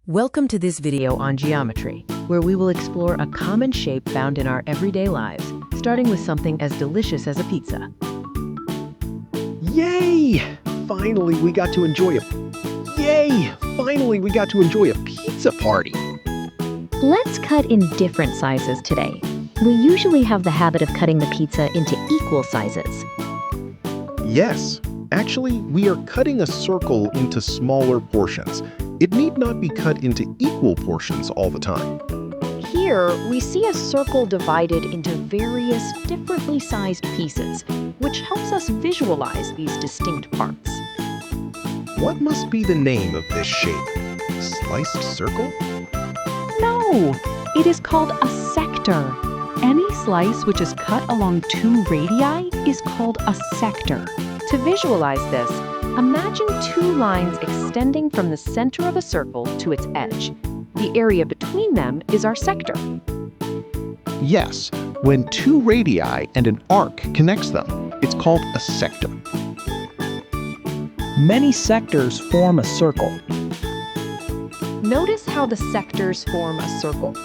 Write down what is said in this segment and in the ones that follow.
Welcome to this video on geometry, where we will explore a common shape found in our everyday lives, starting with something as delicious as a pizza. Yay! Finally, we got to enjoy a pizza party. Let's cut in different sizes today. We usually have the habit of cutting the pizza into equal sizes. Yes, actually, we are cutting a circle into smaller portions. It need not be cut into equal portions all the time. Here, we see a circle divided into various differently sized pieces, which helps us visualize these distinct parts. What must be the name of this shape? Sliced circle? No, it is called a sector. Any slice which is cut along two radii is called a sector. To visualize this, imagine two lines extending from the center of a circle to its edge. The area between them is our sector. Yes, when two radii and an arc connects them, it's called a sector. Many sectors form a circle. Notice how the sectors form a circle.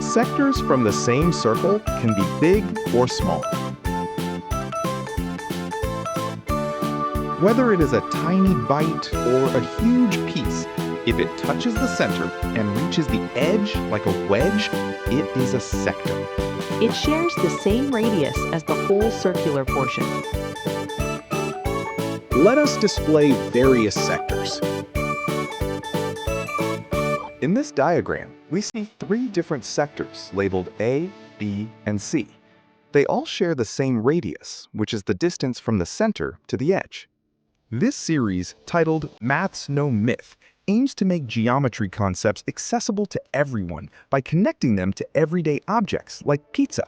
Sectors from the same circle can be big or small. Whether it is a tiny bite or a huge piece, if it touches the center and reaches the edge like a wedge, it is a sector. It shares the same radius as the whole circular portion. Let us display various sectors. In this diagram, we see three different sectors labeled A, B, and C. They all share the same radius, which is the distance from the center to the edge. This series, titled Math's No Myth, aims to make geometry concepts accessible to everyone by connecting them to everyday objects like pizza.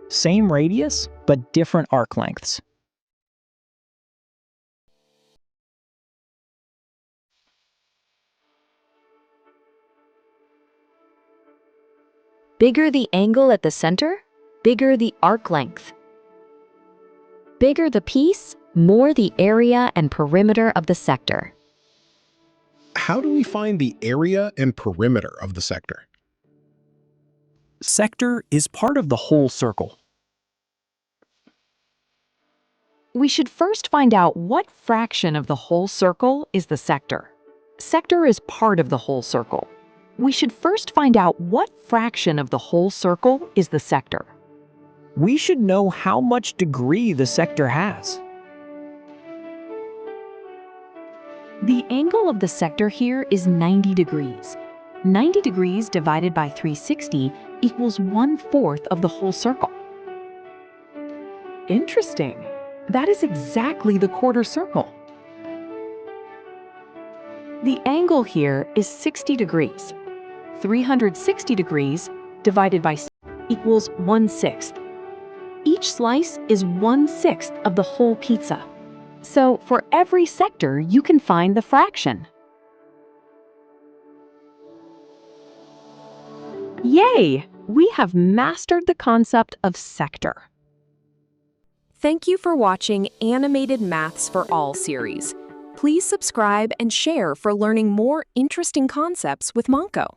Same radius, but different arc lengths. Bigger the angle at the center, bigger the arc length. Bigger the piece, more the area and perimeter of the sector. How do we find the area and perimeter of the sector? Sector is part of the whole circle. We should first find out what fraction of the whole circle is the sector. Sector is part of the whole circle. We should first find out what fraction of the whole circle is the sector. We should know how much degree the sector has. The angle of the sector here is 90 degrees. 90 degrees divided by 360 equals 1/4 of the whole circle. Interesting. That is exactly the quarter circle. The angle here is 60 degrees. 360 degrees divided by equals 1/6. Each slice is 1/6 of the whole pizza. So for every sector, you can find the fraction. Yay! We have mastered the concept of sector. Thank you for watching Animated Maths for All series. Please subscribe and share for learning more interesting concepts with Monko.